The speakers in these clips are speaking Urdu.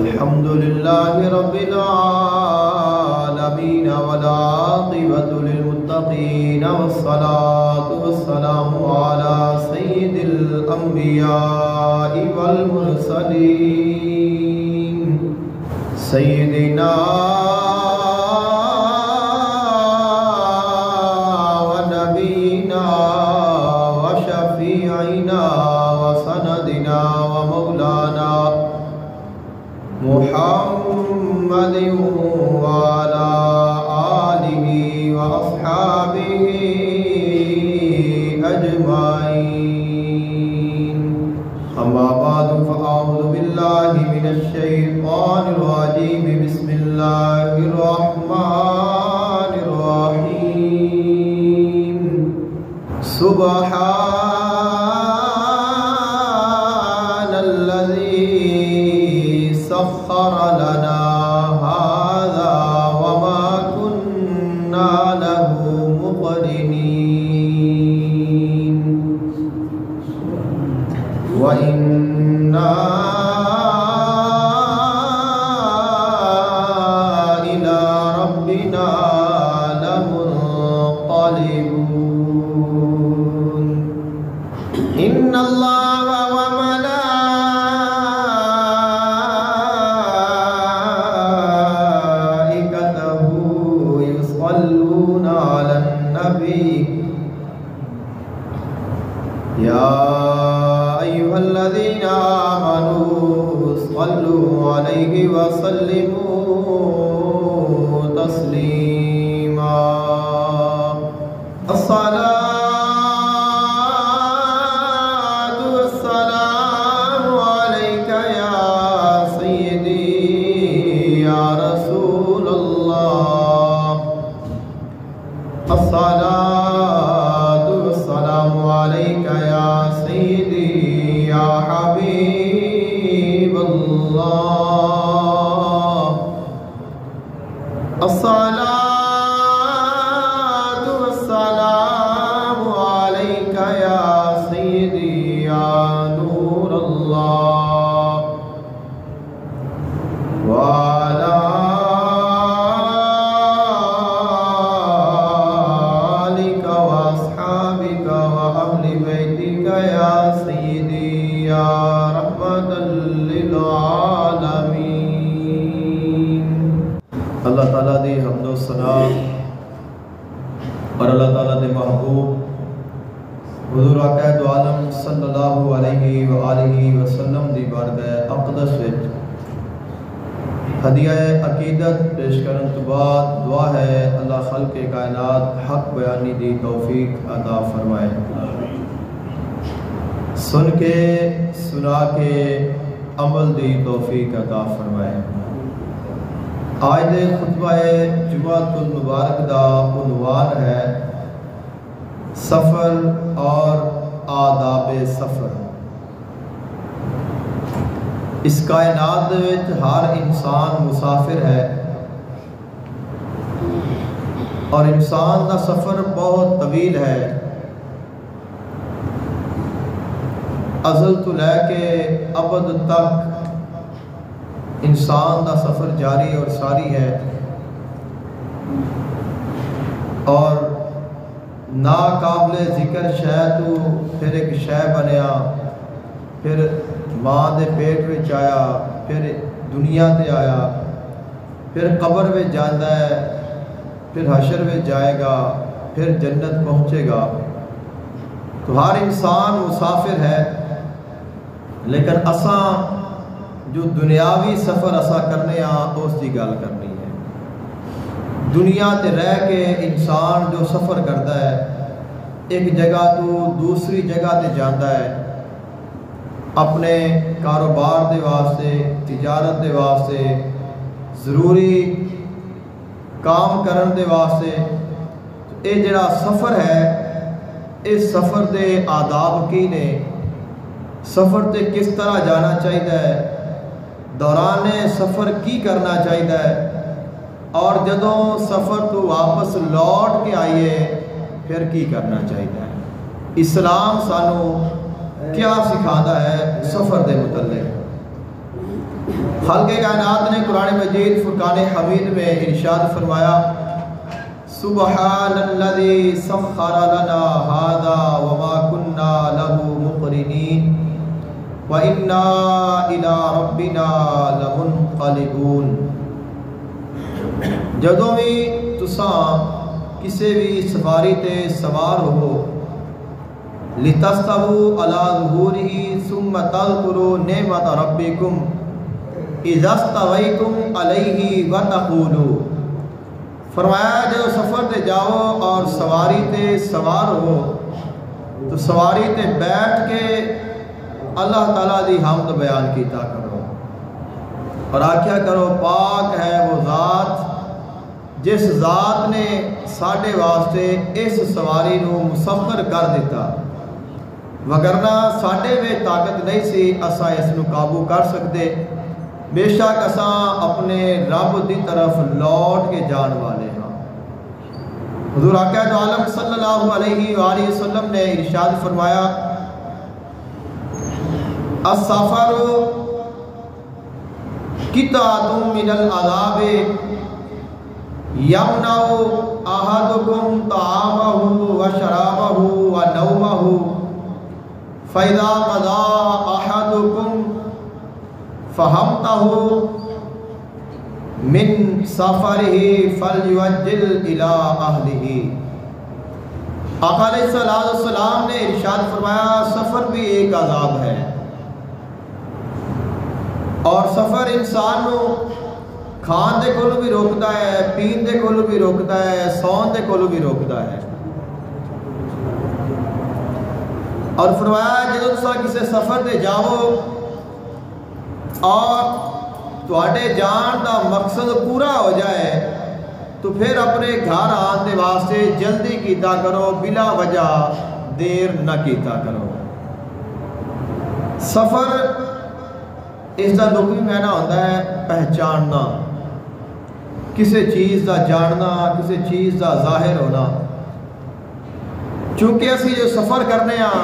الحمد لله رب العالمين والعاقبة للمتقين والصلاة والسلام على سيد الأنبياء والمرسلين سيدنا ونبينا وشفيعنا وسندنا ومولانا محمد وعلى آله وأصحابه أجمعين أما بعد فأعوذ بالله من الشيطان الرجيم بسم الله الرحمن الرحيم سبحان الذي سخر لنا هذا وما كنا له مقرنين وإنا إلى ربنا لمنقلبون إن الله وملائكته يصلون على النبي يا أيها الذين آمنوا صلوا عليه وسلموا تسليما الصلاة والسلام عليك يا سيدي يا رسول الله الصلاة والسلام عليك يا سيدي يا حبيب الله الصلاة والسلام عليك يا سيدي يا نور الله وعلى آلك وأصحابك وأهل بيتك يا سيدي يا رحمة للعالمين اللہ تعالیٰ دی حمد و ثنا اور اللہ تعالیٰ دے محبوب حضور آقا دو عالم صلی اللہ علیہ وآلہ وسلم دی بارگاہ اقدس وچ ہدیہ عقیدت پیش کرن تو بعد دعا ہے اللہ خلق کائنات حق بیانی دی توفیق عطا فرمائے، سن کے سنا کے عمل دی توفیق عطا فرمائے۔ آج دے خطبہ جمعۃ المبارک دا عنوان ہے سفر اور آداب سفر۔ اس کائنات دے وچ ہر انسان مسافر ہے اور انسان دا سفر بہت طویل ہے، ازل تو لے کے ابد تک انسان دا سفر جاری اور ساری ہے، اور ناقابل ذکر شے تو پھر ایک شے بنیا، پھر ماں دے پیٹ وچ آیا، پھر دنیا تے آیا، پھر قبر وچ جاندا ہے، پھر حشر وچ جائے گا، پھر جنت پہنچے گا۔ تو ہر انسان مسافر ہے، لیکن اساں جو دنیاوی سفر اسا کرنے اس کی گل کرنی ہے۔ دنیا تے رہ کے انسان جو سفر کرتا ہے، ایک جگہ تو دوسری جگہ تے جاتا ہے، اپنے کاروبار دے واسطے، تجارت دے واسطے، ضروری کام کرن دے واسطے۔ یہ جڑا سفر ہے، اس سفر دے آداب کی نے، سفر تے کس طرح جانا چاہیے، دوران سفر کی کرنا چاہیے، اور جدوں سفر تو واپس لوٹ کے آئیے پھر کی کرنا چاہیے۔ اسلام سانو کیا سکھاتا ہے سفر دے متعلق؟ خالق کائنات نے قرآن مجید فرقان حمید میں ارشاد فرمایا سبحان الذی سخر لنا ھذا وما كنا له مقرنین وَإِنَّا إِلَىٰ رَبِّنَا لَمُنْقَلِبُونَ۔ جدوں بھی تساں کسی بھی سواری تے سوار ہو لِتَسْتَوُوا عَلَىٰ ظُهُورِهِ ثُمَّ تَذْكُرُوا نِعْمَةَ رَبِّكُمْ إِذَا اسْتَوَيْتُمْ عَلَيْهِ وَتَقُولُوا۔ فرمایا جو سفر تے جاؤ اور سواری تے سوار ہو تو سواری تے بیٹھ کے اللہ تعالیٰ دی حمد بیان کیتا کرو اور آکھیا کرو پاک ہے وہ ذات جس ذات نے ساڈے واسطے اس سواری نو مسخر کر دیتا، وگرنہ ساڈے میں طاقت نہیں سی اساں اس نو قابو کر سکتے، بے شک اساں اپنے رب دی طرف لوٹ کے جان والے ہاں۔ حضور آقا دو عالم صلی اللہ علیہ وآلہ وسلم نے ارشاد فرمایا السفر قطعۃ من العذاب یمنع احدکم طعامہ وشرابہ ونومہ فاذا قضى احدکم فہمتہ من سفرہ فلیعجل الی اہلہ۔ آقا علیہ السلام نے ارشاد فرمایا سفر بھی ایک عذاب ہے، اور سفر انسان نو کھان دے کولو بھی روکتا ہے، پین دے کولو بھی روکتا ہے، سون دے کولو بھی روکتا ہے۔ اور فرمایا جدوں تساں کسی سفر تے جاؤ اور تواڈے جان دا مقصد پورا ہو جائے تو پھر اپنے گھر آن دے واسطے جلدی کیتا کرو، بلا وجہ دیر نہ کیتا کرو۔ سفر اس کا لغوی معنی ہوتا ہے پہچاننا، کسی چیز کا جاننا، کسی چیز کا ظاہر ہونا۔ چونکہ اسی جو سفر کرنے ہاں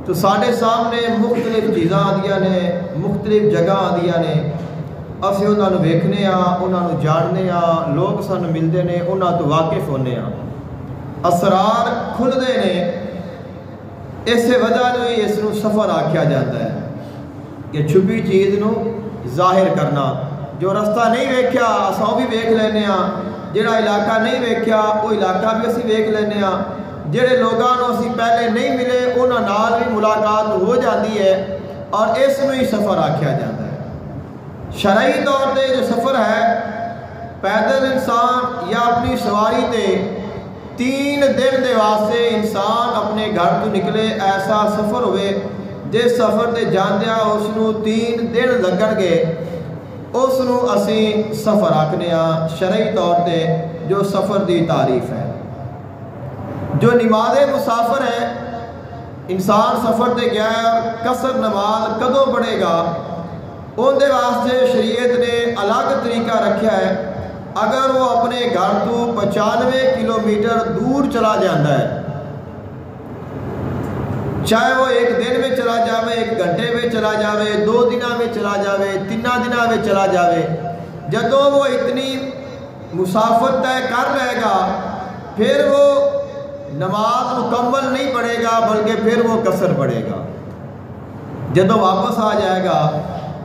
تو ساڈے سامنے مختلف چیزاں آدیاں نے، مختلف جگہ آدیاں نے، اسی انہاں نوں ویکھنے ہاں، انہاں نوں جاننے ہاں، لوگ سانوں ملدے نے، انہاں تو واقف ہونے ہاں، اسرار کھلدے نے۔ اس وجہ تو ہی اس نوں سفر آکھیا جاتا ہے کہ چھپی چیز نو ظاہر کرنا۔ جو رستہ نہیں ویکھیا اساں بھی ویکھ لینے ہاں، جڑا علاقہ نہیں ویکھیا وہ علاقہ بھی اسی ویکھ لینے ہاں، جڑے لوگاں نو اسی پہلے نہیں ملے انہاں نال بھی ملاقات ہو جاتی ہے، اور اس نو ہی سفر آکھیا جاتا ہے۔ شرعی طور تے جو سفر ہے پیدل انسان یا اپنی سواری تے 3 دن دے واسطے انسان اپنے گھر تو نکلے، ایسا سفر ہوئے جس سفر تے جاندیا اس نو 3 دن لگن گے، اس نو اسی سفر آکھنے ہاں شرعی طور تے جو سفر دی تعریف ہے۔ جو نماز مسافر ہے، انسان سفر تے گیا ہے، قصر نماز کدوں پڑھے گا، ان دے واسطے شریعت نے الگ طریقہ رکھا ہے۔ اگر وہ اپنے گھر تو 95 کلومیٹر دور چلا جاتا ہے، چاہے وہ 1 دن میں چلا جاوے، 1 گھنٹے میں چلا جاوے، 2 دنوں میں چلا جاوے، 3 دنوں میں چلا جاوے، جدوں وہ اتنی مسافت طے کر لے گا پھر وہ نماز مکمل نہیں پڑھے گا بلکہ پھر وہ قصر پڑھے گا۔ جدوں واپس آ جائے گا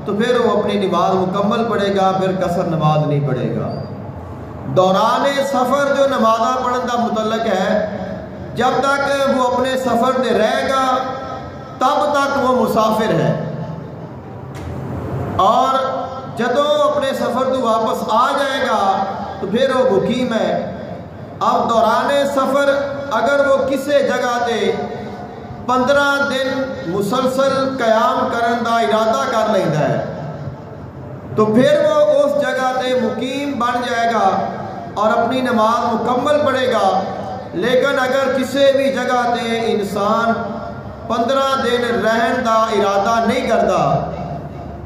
تو پھر وہ اپنی نماز مکمل پڑھے گا، پھر قصر نماز نہیں پڑھے گا۔ دوران سفر جو نمازاں پڑھن کا متعلق ہے، جب تک وہ اپنے سفر تے رہے گا تب تک وہ مسافر ہے، اور جدوں اپنے سفر تو واپس آ جائے گا تو پھر وہ مقیم ہے۔ اب دوران سفر اگر وہ کسی جگہ تے 15 دن مسلسل قیام کرن دا ارادہ کر لیندہ ہے تو پھر وہ اس جگہ تے مقیم بن جائے گا اور اپنی نماز مکمل پڑھے گا۔ لیکن اگر کسی بھی جگہ تے انسان 15 دن رہن دا ارادہ نہیں کرتا،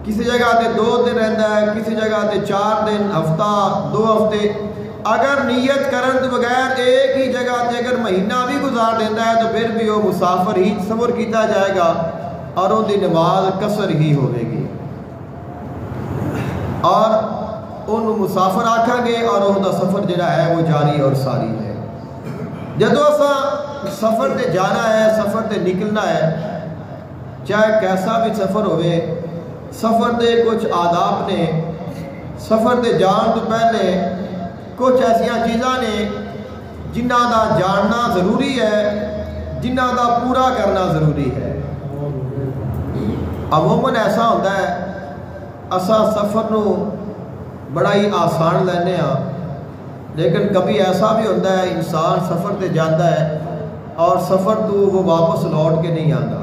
کسی جگہ تے 2 دن رہندا ہے، کسی جگہ تے 4 دن، ہفتہ، 2 ہفتے، اگر نیت کرن تو بغیر ایک ہی جگہ تے اگر مہینہ بھی گزار دیتا ہے تو پھر بھی وہ مسافر ہی تصور کیتا جائے گا اور ان دی نماز قصر ہی ہوئے گی۔ اور انہوں مسافر آکھا گے اور وہ دا سفر جڑا ہے وہ جاری اور ساری ہے۔ جدو اسا سفر تے جانا ہے، سفر تے نکلنا ہے، چاہے کیسا بھی سفر ہوئے، سفر تے کچھ آداب نے، سفر تے جان تو پہلے کچھ ایسیاں چیزاں نے جنہ دا جاننا ضروری ہے، جنہ دا پورا کرنا ضروری ہے۔ عموماً ایسا ہوتا ہے اسا سفر نو بڑا ہی آسان لینے ہاں، لیکن کبھی ایسا بھی ہوتا ہے انسان سفر تے جاتا ہے اور سفر تو وہ واپس لوٹ کے نہیں آتا،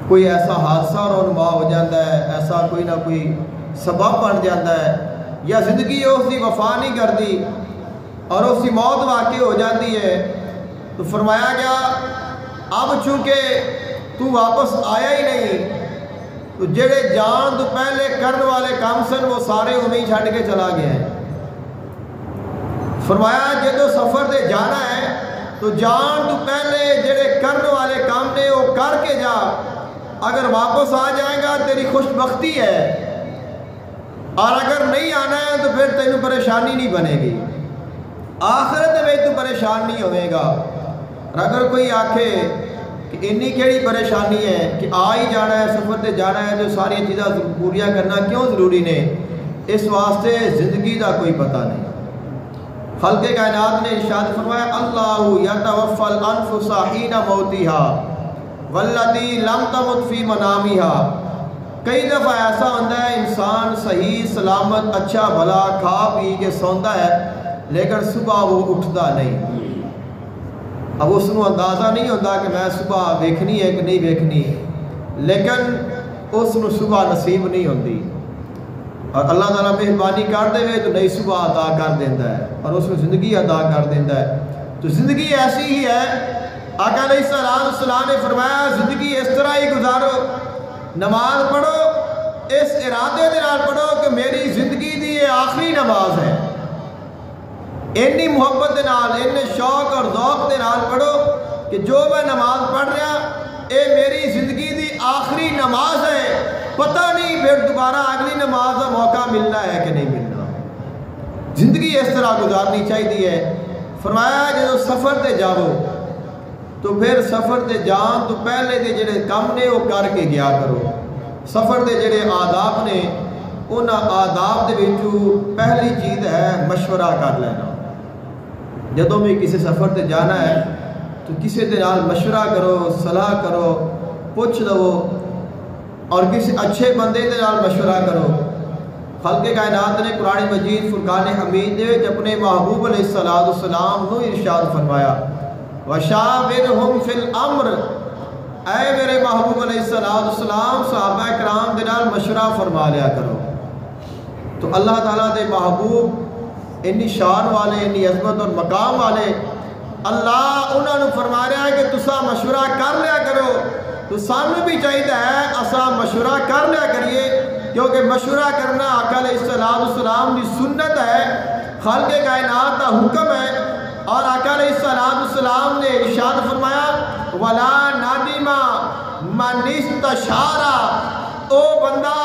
کوئی ایسا حادثہ رونما ہو جاتا ہے، ایسا کوئی نہ کوئی سبب بن جاتا ہے، یا زندگی اس کی وفا نہیں کرتی اور اس کی موت واقع ہو جاتی ہے، تو فرمایا گیا اب چونکہ تو واپس آیا ہی نہیں، تو جڑے جان تو پہلے کرنے والے کام سن وہ سارے انہیں چھڑ کے چلا گیا ہے۔ فرمایا جدو سفر دے جانا ہے تو جان تو پہلے جڑے کرنے والے کام نے وہ کر کے جا، اگر واپس آ جائے گا تیری خوش بختی ہے، اور اگر نہیں آنا ہے تو پھر تینوں پریشانی نہیں بنے گی، آخرت میں تو پریشان نہیں ہوئے گا۔ اور اگر کوئی آکھے کہ انی کیڑی پریشانی ہے کہ آ ہی جانا ہے، سفر تے جانا ہے، جو ساری چیزاں پوریا کرنا کیوں ضروری نے؟ اس واسطے زندگی دا کوئی پتہ نہیں۔ خلق کائنات نے ارشاد فرمایا اللہ یتوفی الانفس حین موتها واللتی لم تمت فی منامها۔ کئی دفعہ ایسا ہوتا ہے انسان صحیح سلامت اچھا بھلا کھا پی کے سوندا ہے، لیکن صبح وہ اٹھتا نہیں، اب اس کو اندازہ نہیں ہوتا کہ میں صبح ویکھنی ہے کہ نہیں ویکھنی، لیکن اس کو صبح نصیب نہیں ہوتی، اور اللہ تعالیٰ مہربانی کر دے تو نئی صبح عطا کر دیتا ہے اور اس کو زندگی عطا کر دیتا ہے۔ تو زندگی ایسی ہی ہے، آقا علیہ السلام نے فرمایا زندگی اس طرح ہی گزارو، نماز پڑھو اس ارادے دے نال پڑھو کہ میری زندگی دی یہ آخری نماز ہے، اتنی محبت دے نال، اتنے شوق اور ذوق دے نال پڑھو کہ جو میں نماز پڑھ رہا اے میری زندگی دی آخری نماز ہے، پتہ نہیں پھر دوبارہ اگلی نماز کا موقع ملنا ہے کہ نہیں ملنا۔ زندگی اس طرح گزارنی چاہیے۔ فرمایا جب سفر تے جاؤ تو پھر سفر تے جان تو پہلے دے جڑے کام نے وہ کر کے گیا کرو۔ سفر دے جڑے آداب نے ان آداب دے وچوں پہلی چیز ہے مشورہ کر لینا۔ جدوں بھی کسی سفر تے جانا ہے تو کسی دے نال مشورہ کرو، صلاح کرو، پوچھ لو، اور کسی اچھے بندے دے نال مشورہ کرو۔ خلق کائنات نے قرآن مجید فرقان حمید دے وچ اپنے محبوب علیہ السلام نو ارشاد فرمایا وَشَاوِرْهُمْ فِي الْأَمْرِ، اے میرے محبوب علیہ السلام صحابہ کرام دے نال مشورہ فرما لیا کرو۔ تو اللہ تعالیٰ دے محبوب انی شان والے، انی عظمت اور مقام والے، اللہ انہوں نے فرما رہا ہے کہ تسا مشورہ کر لیا کرو۔ تو سانوں بھی چاہیے ہے اسا مشورہ کر لیا کریے، کیونکہ مشورہ کرنا آقا علیہ السلام کی سنت ہے، خالق کائنات کا حکم ہے، اور آقا علیہ السلام نے ارشاد فرمایا وَلَا نَادِمَ مَنِ اسْتَشَارَ، او بندہ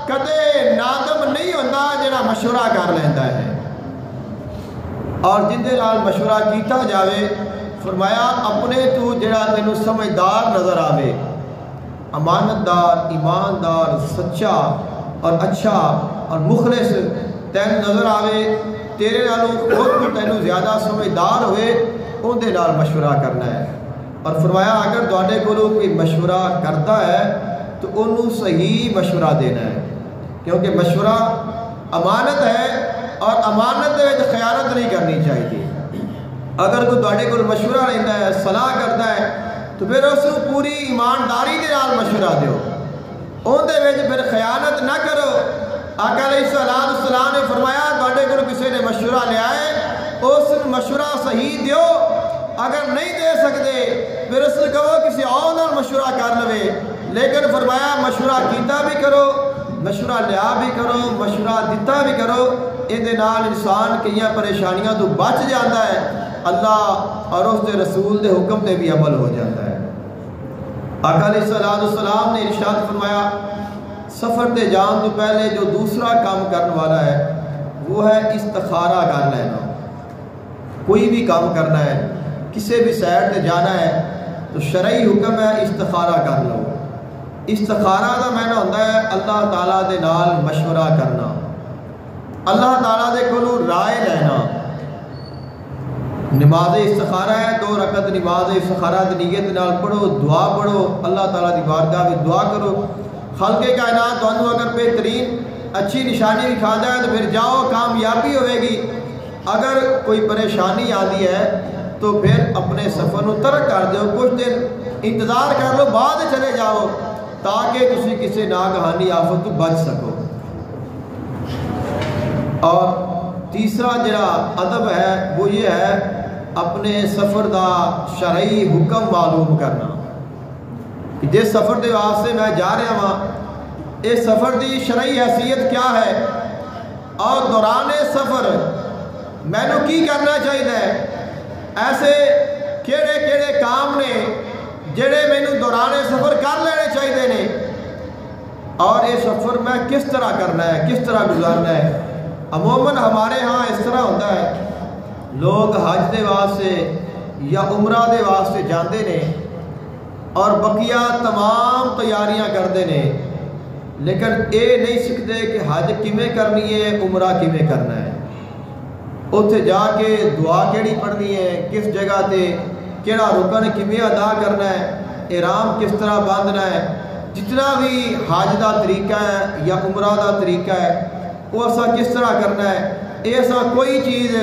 کدے نادم نہیں ہوتا جڑا مشورہ کر لیتا ہے، اور جن دے نال مشورہ کیتا جاوے فرمایا اپنے تو جڑا تینوں سمجھدار نظر آوے، امانتدار، ایماندار، سچا اور اچھا اور مخلص تین نظر آوے، تیرے نالوں خود تینوں زیادہ سمجھدار ہوئے، ان دے نال مشورہ کرنا ہے۔ اور فرمایا اگر تواڈے کولوں کوئی مشورہ کرتا ہے تو انہوں صحیح مشورہ دینا ہے، کیونکہ مشورہ امانت ہے اور امانت دے وچ خیانت نہیں کرنی چاہیے۔ اگر کوئی تواڈے کول مشورہ لینا ہے، صلاح کرتا ہے، تو پھر اس کو پوری ایمانداری دے نال مشورہ دیو، ان دے وچ پھر خیانت نہ کرو۔ آقا علیہ السلام نے فرمایا تواڈے کول کسی نے مشورہ لیا ہے اس مشورہ صحیح دیو، اگر نہیں دے سکتے پھر اس کو کہو کسی اور نال مشورہ کر لوے، لیکن فرمایا مشورہ کیتا بھی کرو، مشورہ لیا بھی کرو، مشورہ دیتا بھی کرو، ان دے نال انسان کئی پریشانیاں تو بچ جاتا ہے، اللہ اور اس دے رسول دے حکم تے بھی عمل ہو جاتا ہے۔ آقا علیہ السلام نے ارشاد فرمایا سفر تے جان تو پہلے جو دوسرا کام کرنے والا ہے وہ ہے استخارہ کر لینا۔ کوئی بھی کام کرنا ہے، کسی بھی سائڈ تے جانا ہے تو شرعی حکم ہے استخارہ کر لو۔ استخارہ دا معنی ہوتا ہے اللہ تعالیٰ دے نال مشورہ کرنا، اللہ تعالیٰ دے کولوں رائے لینا۔ نماز استخارہ ہے، 2 رکعت نماز استخارہ دی نیت نال پڑھو، دعا پڑھو، اللہ تعالیٰ دی بارگاہ میں دعا کرو۔ خلق کائنات تانوں اگر بہترین اچھی نشانی دکھا ہے تو پھر جاؤ، کامیابی ہوئے گی۔ اگر کوئی پریشانی آتی ہے تو پھر اپنے سفر نو ترک کر دو، کچھ دن انتظار کر لو، بعد چلے جاؤ تاکہ تسی کسی ناگہانی آفت تو بچ سکو۔ اور تیسرا جڑا ادب ہے وہ یہ ہے اپنے سفر دا شرعی حکم معلوم کرنا کہ جس سفر دے واسطے میں جا رہا ہوں اس سفر دی شرعی حیثیت کیا ہے، اور دوران سفر مینوں کی کرنا چاہیے، ایسے کیڑے کیڑے کام نے جڑے مینوں دوران سفر کر لینے چاہیے نے، اور یہ سفر میں کس طرح کرنا ہے، کس طرح گزارنا ہے۔ عموماً ہمارے ہاں اس طرح ہوتا ہے، لوگ حج دے واسطے یا عمرہ دے واسطے جاندے نے اور بقیہ تمام تیاریاں کرتے ہیں، لیکن اے نہیں سکھتے کہ حج کیویں کرنی ہے، عمرہ کیویں کرنا ہے، اتنے جا کے دعا کیڑی پڑھنی ہے، کس جگہ تے کیڑا رکن کیویں ادا کرنا ہے، احرام کس طرح باندھنا ہے، جتنا بھی حج دا طریقہ ہے یا عمرہ دا طریقہ ہے وہ ایسا کس طرح کرنا ہے، ایسا کوئی چیز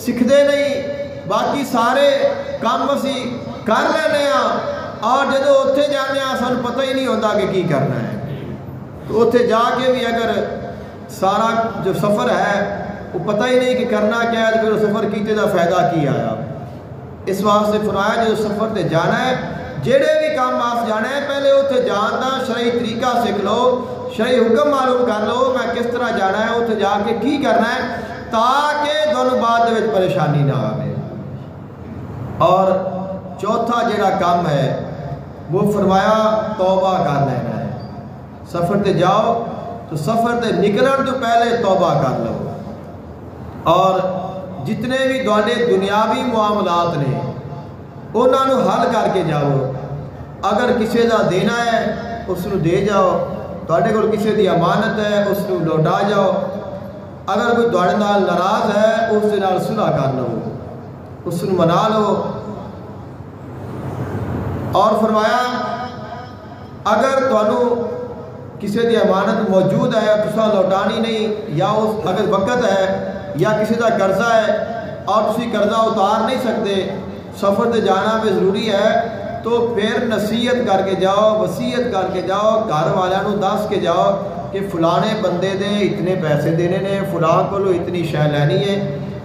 سکھتے نہیں، باقی سارے کام اسی کر لینے ہاں، اور جدو اتنے جانے ہاں سانوں پتہ ہی نہیں ہوتا کہ کی کرنا ہے۔ تو اتنے جا کے بھی اگر سارا جو سفر ہے وہ پتہ ہی نہیں کہ کرنا کیا ہے تو پھر سفر کیتے دا فائدہ کی آیا۔ اس واسطے فرمایا جو سفر تے جانا ہے، جڑے بھی کام آپ جانا ہے پہلے اتنے جان دا شرعی طریقہ سیکھ لو، شرعی حکم معلوم کر لو، میں کس طرح جانا ہے، اتنے جا کے کی کرنا ہے تاکہ دونوں بعد میں پریشانی نہ آئے۔ اور چوتھا جڑا کام ہے وہ فرمایا توبہ کر لینا ہے۔ سفر تے جاؤ تو سفر تے نکلن تو پہلے توبہ کر لو، اور جتنے بھی دوڑے دنیاوی معاملات نے انہوں نے حل کر کے جاؤ۔ اگر کسی دا دینا ہے اس نو دے جاؤ، تواڈے کول کسی دی امانت ہے اس نو لوٹا جاؤ، اگر کوئی تواڈے نال ناراض ہے اس دے نال صلح کر لو، اس نو منا لو۔ اور فرمایا اگر تانوں کسی دی امانت موجود ہے تساں لوٹانی نہیں، یا اس اگر وقت ہے یا کسی دا قرضہ ہے اور تسی قرضہ اتار نہیں سکتے، سفر تے جانا بھی ضروری ہے، تو پھر نصیحت کر کے جاؤ، وصیت کر کے جاؤ، گھر والوں دس کے جاؤ کہ فلانے بندے دے اتنے پیسے دینے نے، فلاں کو اتنی شے لینی ہے،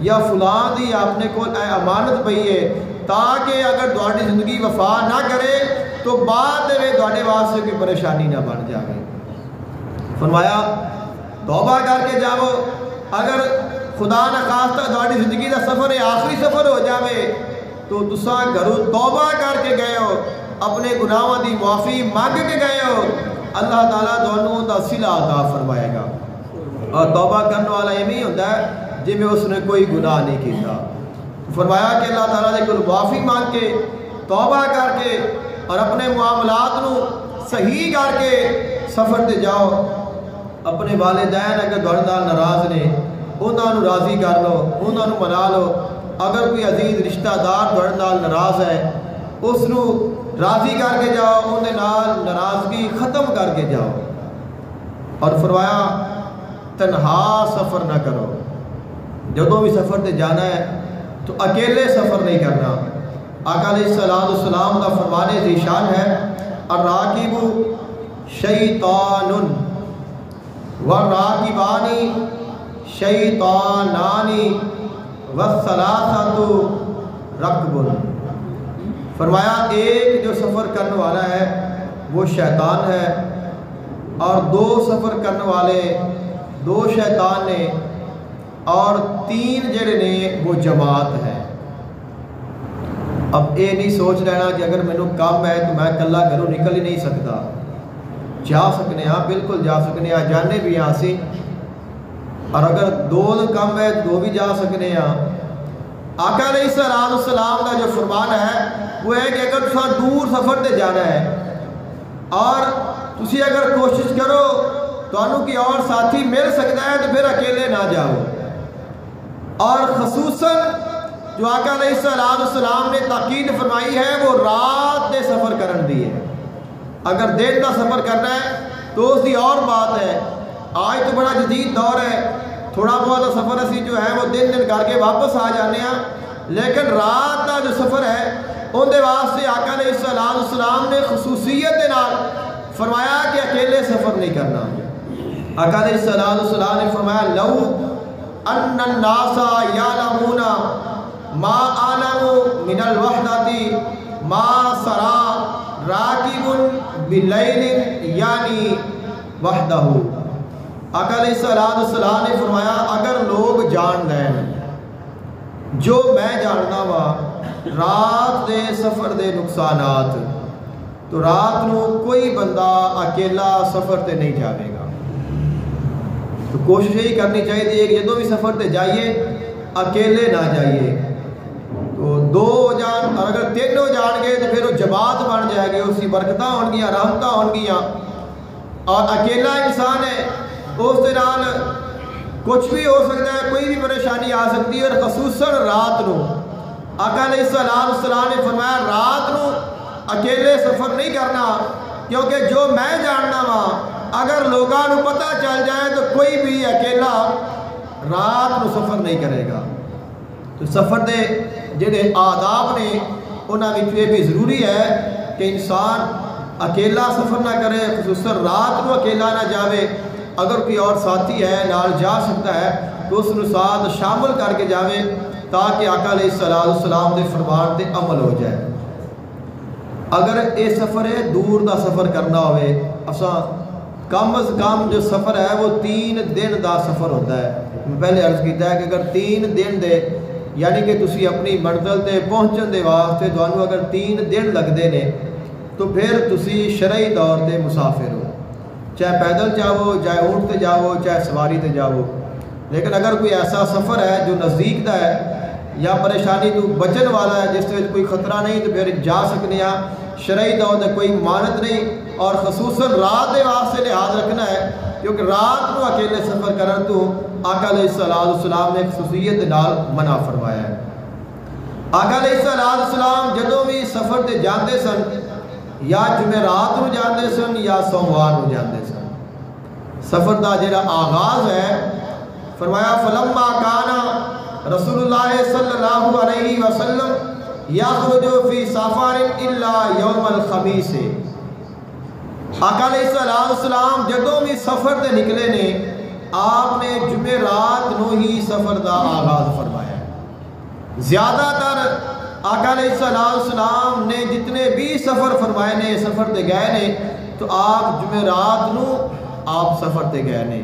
یا فلاں دی اپنے کو امانت پئی ہے، تاکہ اگر تہاڈی زندگی وفا نہ کرے تو بعد میں تہاڈے واسطے کوئی پریشانی نہ بن جائے۔ فرمایا توبہ کر کے جاؤ، اگر خدا نخواستہ تہاڈی زندگی دا سفر آخری سفر ہو جاوے تو تساں گھروں توبہ کر کے گئے ہو، اپنے گناہوں دی معافی مانگ کے گئے ہو، اللہ تعالیٰ دونوں دا صلہ عطا فرمائے گا۔ اور توبہ کرنے والا یہ نہیں ہوتا ہے جی میں اس نے کوئی گناہ نہیں کیتا۔ فرمایا کہ اللہ تعالیٰ نے کوئی معافی مانگ کے توبہ کر کے اور اپنے معاملات نو صحیح کر کے سفر تے جاؤ۔ اپنے والدین اگر تہاڈے نال ناراض نے انہاں نو راضی کر لو، انہاں نو منا لو، اگر کوئی عزیز رشتہ دار تہاڈے نال ناراض ہے اس نو راضی کر کے جاؤ، ان دے نال ناراضگی ختم کر کے جاؤ۔ اور فرمایا تنہا سفر نہ کرو، جدوں بھی سفر تے جانا ہے تو اکیلے سفر نہیں کرنا۔ آقا علیہ السلام کا فرمان ذیشان ہے الراکب شیطان والراکبان شیطانان والثلاثۃ رکب۔ فرمایا ایک جو سفر کرنے والا ہے وہ شیطان ہے، اور دو سفر کرنے والے دو شیطان نے، اور تین جڑے نے وہ جماعت ہے۔ اب یہ نہیں سوچ لینا کہ اگر مینوں کام ہے تو میں کلا گھروں نکل ہی نہیں سکتا، جا سکنے ہاں، بالکل جا سکنے ہاں، جانے بھی ہاں سی، اور اگر دو دن کم ہے تو بھی جا سکنے ہاں۔ آقا علیہ السلام کا جو فرمان ہے وہ ہے کہ اگر تسا دور سفر تے جانا ہے اور تسی اگر کوشش کرو تو انہوں کی اور ساتھی مل سکتا ہے تو پھر اکیلے نہ جاؤ۔ اور خصوصاً جو آقا علیہ السلام نے تاکید فرمائی ہے وہ رات دے سفر کرن دی ہے۔ اگر دن کا سفر کرنا ہے تو اس کی اور بات ہے، آج تو بڑا جدید دور ہے، تھوڑا بہت سفر اسی جو ہے وہ دن کر کے واپس آ جانے ہیں، لیکن رات کا جو سفر ہے ان دے واسطے آقا علیہ السلام نے خصوصیت نال فرمایا کہ اکیلے سفر نہیں کرنا۔ آقا علیہ السلام نے فرمایا لو ان الناس یعلمون ما اعلم من الوحدۃ ما سرا راکب باللیل یعنی وحدہ۔ آقا علیہ السلام نے فرمایا اگر لوگ جان لیں جو میں جاننا وا رات دے سفر دے نقصانات، تو رات نو کوئی بندہ اکیلا سفر تے نہیں جاوے گا۔ تو کوشش یہی کرنی چاہیے کہ جدوں بھی سفر تے جائیے اکیلے نہ جائیے، تو دو ہو جان، اور اگر تین ہو جان گے تو پھر وہ جماعت بن جائے گی، اسی برکتاں ہون گیاں، رحمتاں ہون گیاں۔ اور اکیلا انسان ہے اس دے نال کچھ بھی ہو سکتا ہے، کوئی بھی پریشانی آ سکتی ہے، اور خصوصاً رات نو آقا علیہ السلام نے فرمایا رات نو اکیلے سفر نہیں کرنا، کیونکہ جو میں جاننا وا اگر لوگاں نو پتہ چل جائے تو کوئی بھی اکیلا رات نو سفر نہیں کرے گا۔ تو سفر دے جڑے آداب نے انہاں وچ یہ بھی ضروری ہے کہ انسان اکیلا سفر نہ کرے، خصوصاً رات نو اکیلا نہ جاوے۔ اگر کوئی اور ساتھی ہے نال جا سکتا ہے تو اس نو ساتھ شامل کر کے جاوے تاکہ آقا علیہ السلام دے فرمان تے عمل ہو جائے۔ اگر یہ سفر ہے دور دا سفر کرنا ہوئے، اساں کم از کم جو سفر ہے وہ 3 دن دا سفر ہوتا ہے۔ میں پہلے عرض کیتا ہے کہ اگر 3 دن دے یعنی کہ تسی اپنی منزل تے پہنچن دے واسطے تانوں اگر 3 دن لگدے نے تو پھر تسی شرعی طور تے مسافر ہو، چاہے پیدل جاؤ، چاہے اونٹ تے جاؤ، چاہے سواری تے جاؤ۔ لیکن اگر کوئی ایسا سفر ہے جو نزدیک دا ہے یا پریشانی تو بچن والا ہے جس سے کوئی خطرہ نہیں تو پھر جا سکنے ہیں، شرعی طور تے کوئی مانت نہیں۔ اور خصوصاً رات دے واسطے لحاظ رکھنا ہے کیونکہ رات کو اکیلے سفر کرن تو آقا علیہ السلام نے خصوصیت نال منع فرمایا ہے۔ آقا علیہ السلام جدوں بھی سفر تے جاندے سن یا جمعرات نو جاندے سن یا سوموار نو جاندے سن۔ سفر دا جڑا آغاز ہے فرمایا فلما کانا رسول اللہ صلی اللہ علیہ وسلم یخرج فی سفر الا یوم الخمیس۔ آقا علیہ السلام جدوں بھی سفر تے نکلے نے آپ نے جمعرات نو ہی سفر دا آغاز فرمایا۔ زیادہ تر آقا علیہ السلام نے جتنے بھی سفر فرمائے نے سفر تے گئے نے تو آپ جمعرات نو آپ سفر تے گئے نے۔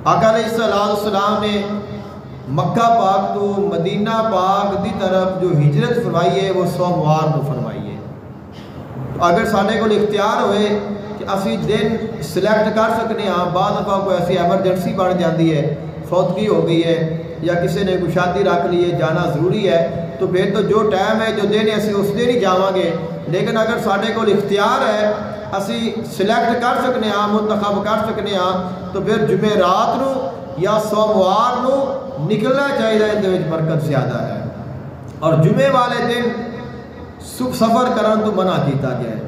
آقا علیہ السلام نے مکہ پاک تو مدینہ پاک دی طرف جو ہجرت فرمائی ہے وہ سوموار نو فرمائی ہے۔ اگر ساڈے کول اختیار ہوئے کہ اسی دن سلیکٹ کر سکنے ہاں، بعض دفعہ کوئی ایسی ایمرجنسی بن جاتی ہے، فوتگی ہو گئی ہے یا کسی نے کوئی شادی رکھ لی ہے، جانا ضروری ہے، تو پھر تو جو ٹائم ہے جو دن اسی اس دن ہی جاواں گے۔ لیکن اگر ساڈے کول اختیار ہے اسی سلیکٹ کر سکنے ہاں، منتخب کر سکنے ہاں، تو پھر جمعرات نو یا سوموار نو نکلنا چاہیے، ان دے وچ برکت زیادہ ہے۔ اور جمعے والے دن سفر کرن تو منع کیتا گیا ہے،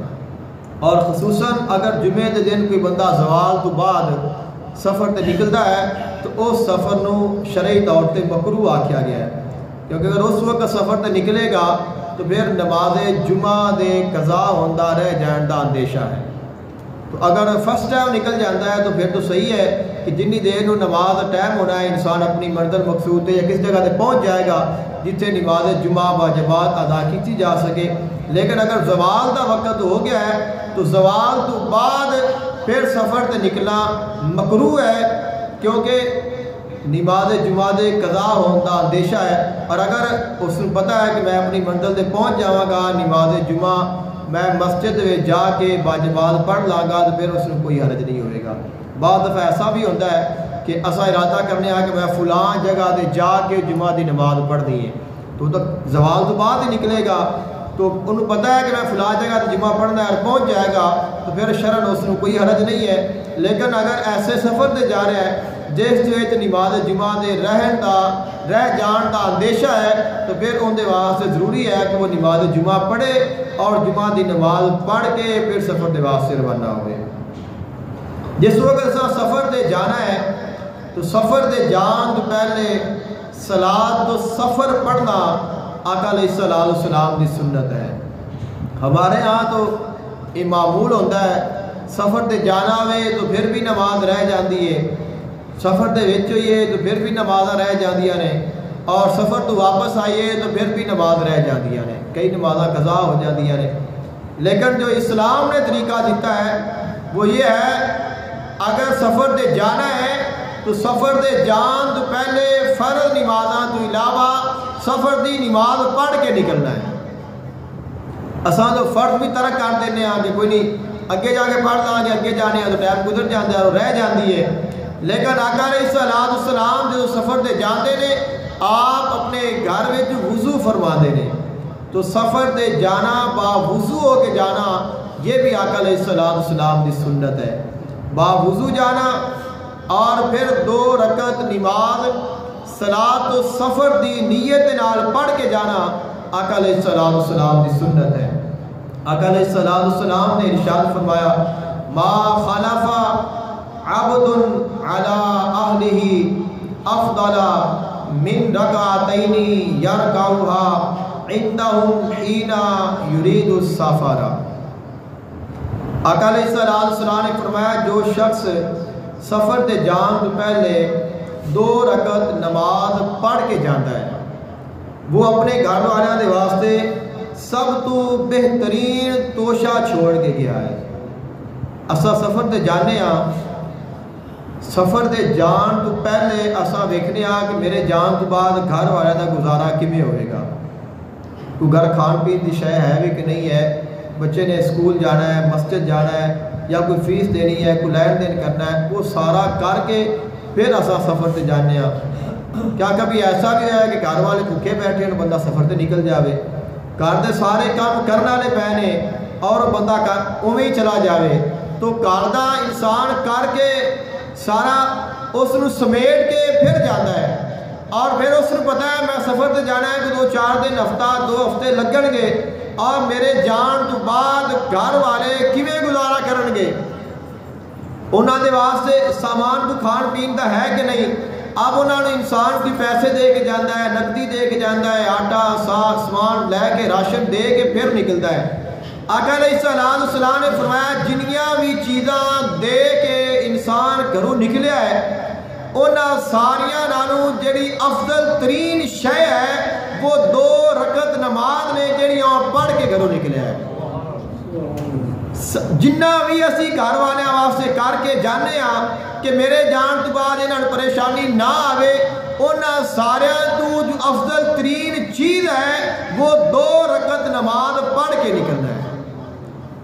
اور خصوصاً اگر جمعے دے دن کوئی بندہ زوال تو بعد سفر تے نکلتا ہے تو اس سفر نو شرعی طور تے مکروہ آکھیا گیا ہے، کیونکہ اگر اس وقت سفر تے نکلے گا تو پھر نماز جمعہ دے قضا ہوندا رہ جان دا اندیشہ ہے۔ تو اگر فرسٹ ٹائم نکل جاتا ہے تو پھر تو صحیح ہے کہ جنی دیر نو نماز ٹائم ہونا ہے انسان اپنی منزل مقصود تے یا کس جگہ تے پہنچ جائے گا جتنے نماز جمعہ با جماعت ادا کی جا سکے۔ لیکن اگر زوال دا وقت ہو گیا ہے تو زوال تو بعد پھر سفر تے نکلنا مکروہ ہے، کیونکہ نماز جمعہ دے قضا ہونے کا اندیشہ ہے، اور اگر اس کو پتہ ہے کہ میں اپنی منزل تے پہنچ جاواں گا، نماز جمعہ میں مسجد میں جا کے باجماعت پڑھ لاگا تو پھر اس میں کوئی حرج نہیں ہوئے گا۔ بعض دفعہ ایسا بھی ہوتا ہے کہ ایسا ارادہ کرنے آ کہ میں فلاں جگہ دے جا کے جمعہ دی نماز پڑھ دی ہے، تو زوال تو بعد ہی نکلے گا، تو انہوں پتہ ہے کہ میں فلاں جگہ تے جمعہ پڑھنا ہے اور پہنچ جائے گا تو پھر شرن اس میں کوئی حرج نہیں ہے۔ لیکن اگر ایسے سفر تے جا رہا ہے جس وچ نماز جمعہ دے رہ جان دا اندیشہ ہے تو پھر ان دے واسطے ضروری ہے کہ وہ نماز جمعہ پڑھے اور جمعہ دی نماز پڑھ کے پھر سفر دے واسطے روانہ ہوئے۔ جس وقت سفر دے جانا ہے تو سفر دے جان تو پہلے صلاۃ و سفر پڑھنا آقا علیہ الصلوۃ والسلام دی سنت ہے۔ ہمارے ہاں تو یہ معمول ہوتا ہے سفر تے جانا وے تو پھر بھی نماز رہ جاندی ہے، سفر دے وچ ہوئیے تو پھر بھی نماز رہ جاندیاں نے، اور سفر تو واپس آئیے تو پھر بھی نماز رہ جاندیاں نے، کئی نمازاں قضا ہو جاندیاں نے۔ لیکن جو اسلام نے طریقہ دیتا ہے وہ یہ ہے اگر سفر دے جانا ہے تو سفر دے جان تو پہلے فرض نمازاں تو علاوہ سفر دی نماز پڑھ کے نکلنا ہے۔ اساں تو فرض بھی ترک کر دینے ہاں کہ کوئی نہیں اگے جا کے پڑھ لیں گے، اگے جانے ہیں تو ٹائم گزر جاتا ہے اور رہ جاتی ہے۔ لیکن آقا علیہ الصلوۃ والسلام جو سفر دے جاتے نے آپ اپنے گھر میں وضو فرما دینے، تو سفر دے جانا با وضو ہو کے جانا یہ بھی آقا علیہ الصلوۃ والسلام کی سنت ہے۔ با وضو جانا اور پھر 2 رکعت نماز صلاۃ و سفر دی نیت نال پڑھ کے جانا آقا علیہ الصلوۃ والسلام کی سنت ہے۔ آقا علیہ الصلوۃ والسلام نے ارشاد فرمایا ما خلف عبد علی اہلہ افضل من رکعتین یرکعها عندهم حین یرید السفر۔ آقا علیہ الصلوۃ والسلام نے فرمایا جو شخص سفر دے جان تو پہلے 2 رکعت نماز پڑھ کے جاتا ہے وہ اپنے گھر والوں دے واسطے سب تو بہترین توشہ چھوڑ کے گیا ہے۔ اسا سفر تے جانے ہاں، سفر دے جان تو پہلے اسا ویکھنے ہاں کہ میرے جان تو بعد گھر والے دا گزارا کیویں ہوئے گا، کوئی گھر کھان پین دی شے ہے بھی کہ نہیں ہے، بچے نے اسکول جانا ہے، مسجد جانا ہے یا کوئی فیس دینی ہے، کوئی لین دین کرنا ہے، وہ سارا کر کے پھر اسا سفر تے جانے ہاں۔ کیا کبھی ایسا بھی ہے کہ گھر والے بھوکے بیٹھے اور بندہ سفر تے نکل جاوے، گھر دے سارے کام کرنے والے پے نے اور بندہ اویں ہی چلا جاوے، تو گھر دا انسان کر کے سارا اس نو سمیٹ کے پھر جاتا ہے اور پھر اس نو پتہ ہے میں سفر تے جانا ہے کہ 2-4 دن ہفتہ 2 ہفتے لگن گے اور میرے جان تو بعد گھر والے کیویں گزارا کرن گے، انہاں دے واسطے سامان کو کھان پین دا ہے کہ نہیں۔ اب انہوں نے انسان کی پیسے دے کے جانا ہے، نقدی دے کے جانا ہے، آٹا سامان لے کے راشن دے کے پھر نکلتا ہے۔ آقا علیہ الصلوۃ والسلام نے فرمایا جنیاں بھی چیزاں دے کے انسان گھروں نکلیا ہے انہاں ساریاں نالوں جڑی افضل ترین شے ہے وہ 2 رکعت نماز نے جڑی پڑھ کے گھروں نکلیا ہے۔ جنہ بھی اسی گھر والے واسطے کر کے جانے ہاں کہ میرے جان تو بعد انہاں نوں پریشانی نہ آوے، انہاں ساریاں تو جو افضل ترین چیز ہے وہ 2 رکعت نماز پڑھ کے نکلنا ہے۔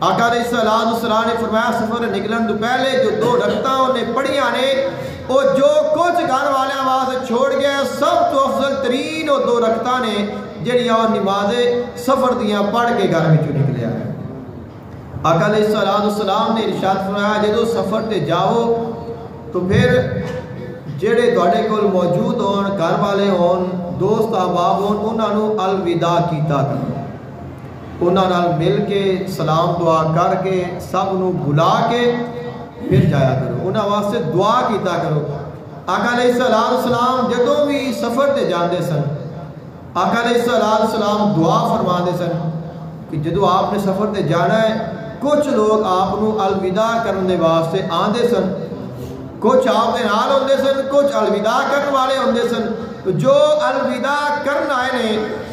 آقا علیہ الصلوۃ والسلام نے فرمایا سفر نکلن تو پہلے جو 2 رکعتاں انہیں پڑھیاں نے وہ جو کچھ گھر والے واسطے چھوڑ گیا سب تو افضل ترین وہ 2 رکعتاں نے جڑیاں نماز سفر دیاں پڑھ کے گھر وچوں نکلیا ہے۔ آقا علیہ الصلوۃ والسلام نے ارشاد فرمایا جدو سفر تے جاؤ تو پھر جڑے تواڈے کول موجود ہون گھر والے ہون دوست احباب ہون انہاں نوں الوداع کیتا کرو، انہاں نال مل کے سلام دعا کر کے سب نوں بلا کے پھر جایا کرو، انہاں واسطے دعا کیتا کرو۔ آقا علیہ الصلوۃ والسلام جدوں بھی سفر تے جاندے سن آقا علیہ الصلوۃ والسلام دعا فرماندے سن کہ جدو آپ نے سفر تے جانا ہے کچھ لوگ آپ نو الوداع کرنے واسطے آندے سن، کچھ آپ دے نال ہوندے سن، کچھ الوداع کرنے والے ہوندے سن۔ جو الوداع کرن آئے نے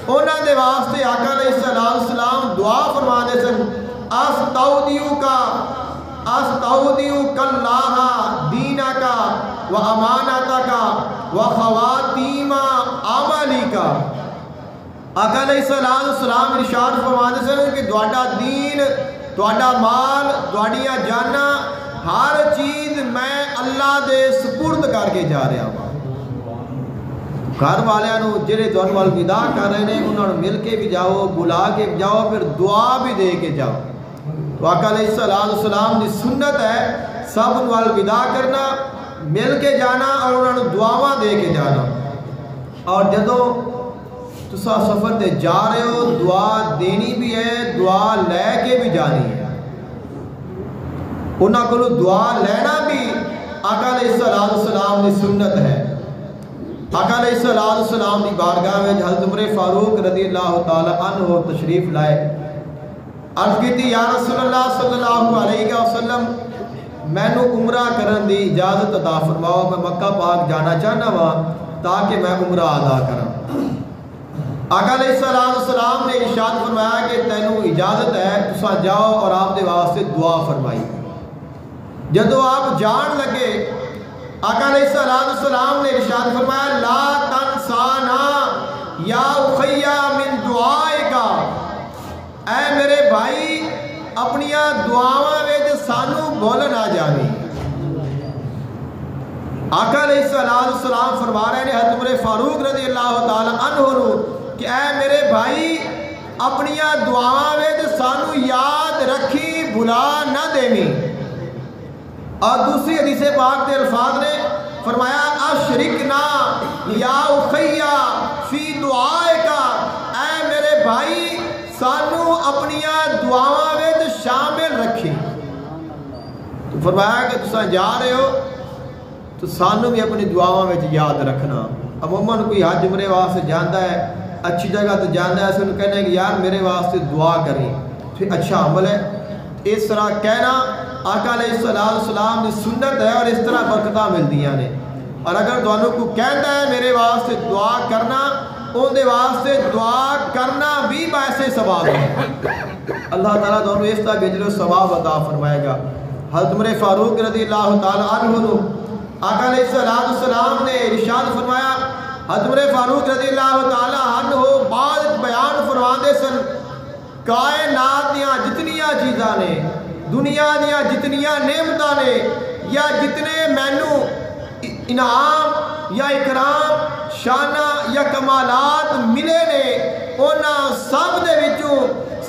انہاں دے واسطے آقا علیہ الصلوۃ والسلام دعا فرماندے سن استودعک اللہ دینک و امانتک و خواتیم عملک۔ آقا علیہ السلام ارشاد فرماتے سن کہ تہاڈا دین، تہاڈا مال، تہاڈیاں جاناں، ہر چیز میں اللہ دے سپرد کر کے جا رہا ہوں۔ گھر والوں جہے تہاڈے وال ودا کر رہے ہیں انہوں نے مل کے بھی جاؤ، بلا کے بھی جاؤ، پھر دعا بھی دے کے جاؤ۔ تو آقا علیہ السلام کی سنت ہے سب وال ودا کرنا، مل کے جانا اور انہوں نے دعاواں دے کے جانا۔ اور جدوں تسا سفر تے جا رہے ہو دعا دینی بھی ہے، دعا لے کے بھی جانی ہے۔ انہاں کو دعا لینا بھی آقا علیہ السلام کی سنت ہے۔ آقا علیہ السلام کی بارگاہ میں حضرت عمر فاروق رضی اللہ تعالی عنہ تشریف لائے، عرض کی یا رسول اللہ صلی اللہ علیہ وسلم مینوں عمرہ کرن دی اجازت عطا فرماؤ، میں مکہ پاک جانا چاہنا وا تاکہ میں عمرہ ادا کراں۔ آقا علیہ السلام نے ارشاد فرمایا کہ تینوں اجازت ہے، تسا جاؤ اور آپ دے واسطے دعا فرمائی۔ جدو آپ جان لگے آقا علیہ السلام نے ارشاد فرمایا لا تنسانا یا اخی من دعائک، اے میرے بھائی اپنیاں دعاواں وچ سانو بھول نہ جاویں۔ آقا علیہ السلام فرما رہے ہیں حضرت عمر فاروق رضی اللہ تعالی عنہ کہ اے میرے بھائی اپنیاں دعاواں وچ سانو یاد رکھی، بھلا نہ دیویں۔ اور دوسری حدیث پاک کے الفاظ نے فرمایا اشرکنا یا اخی فی دعائک، اے میرے بھائی سانو اپنیاں دعاواں وچ شامل رکھی۔ تو فرمایا کہ تساں جا رہے ہو تو سانو بھی اپنی دعاواں وچ یاد رکھنا۔ عموماً کوئی حج عمرے واسطے جاندا ہے، اچھی جگہ تو جاندا ہے، اسے کہنا ہے کہ یار میرے واسطے دعا کریں، پھر اچھا عمل ہے۔ اس طرح کہنا آقا علیہ السلام کی سنت ہے اور اس طرح برکتاں ملدیاں نے۔ اور اگر تانوں کو کہتا ہے میرے واسطے دعا کرنا، ان دے واسطے دعا کرنا بھی باعث ثواب ہے۔ اللہ تعالیٰ تانوں اس طرح اجر و ثواب عطا فرمائے گا۔ حضرت عمر فاروق رضی اللہ تعالی عنہ آقا علیہ السلام نے ارشاد فرمایا، حضرت عمر فاروق رضی اللہ تعالی عنہ بعد بیان فرماندے سن کائنات دیاں جتنیاں چیزاں نے، دنیا دیاں جتنیاں نعمتاں نے، یا جتنے مینوں انعام یا اکرام شانہ یا کمالات ملے نے، انہاں سب دے وچوں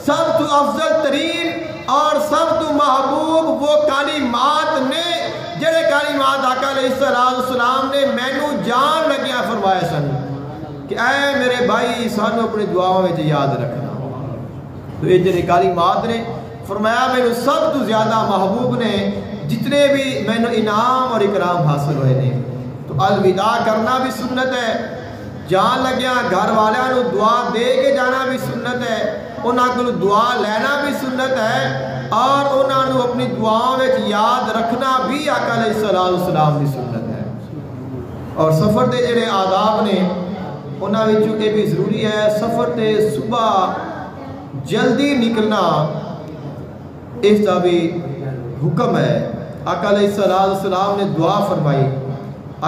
سب تو افضل ترین اور سب تو محبوب وہ کلمات نے جڑے کلمات آقا علیہ السلام نے مینوں جان لگیاں فرمائے سن کہ اے میرے بھائی سانو اپنی دعاؤں میں یاد رکھنا۔ تو یہ جڑے کلمات نے فرمایا مینوں سب تو زیادہ محبوب نے جتنے بھی مینوں انعام اور اکرام حاصل ہوئے نے۔ تو الوداع کرنا بھی سنت ہے، جان لگیا گھر والوں دعا دے کے جانا بھی سنت ہے، انہاں کو دعا لینا بھی سنت ہے، اور انہاں کو اپنی دعاؤں میں یاد رکھنا بھی آقا علیہ السلام کی سنت ہے۔ اور سفر دے جڑے آداب نے انہاں وچوں یہ بھی ضروری ہے، سفر تے صبح جلدی نکلنا اس کا بھی حکم ہے۔ آقا علیہ السلام نے دعا فرمائی،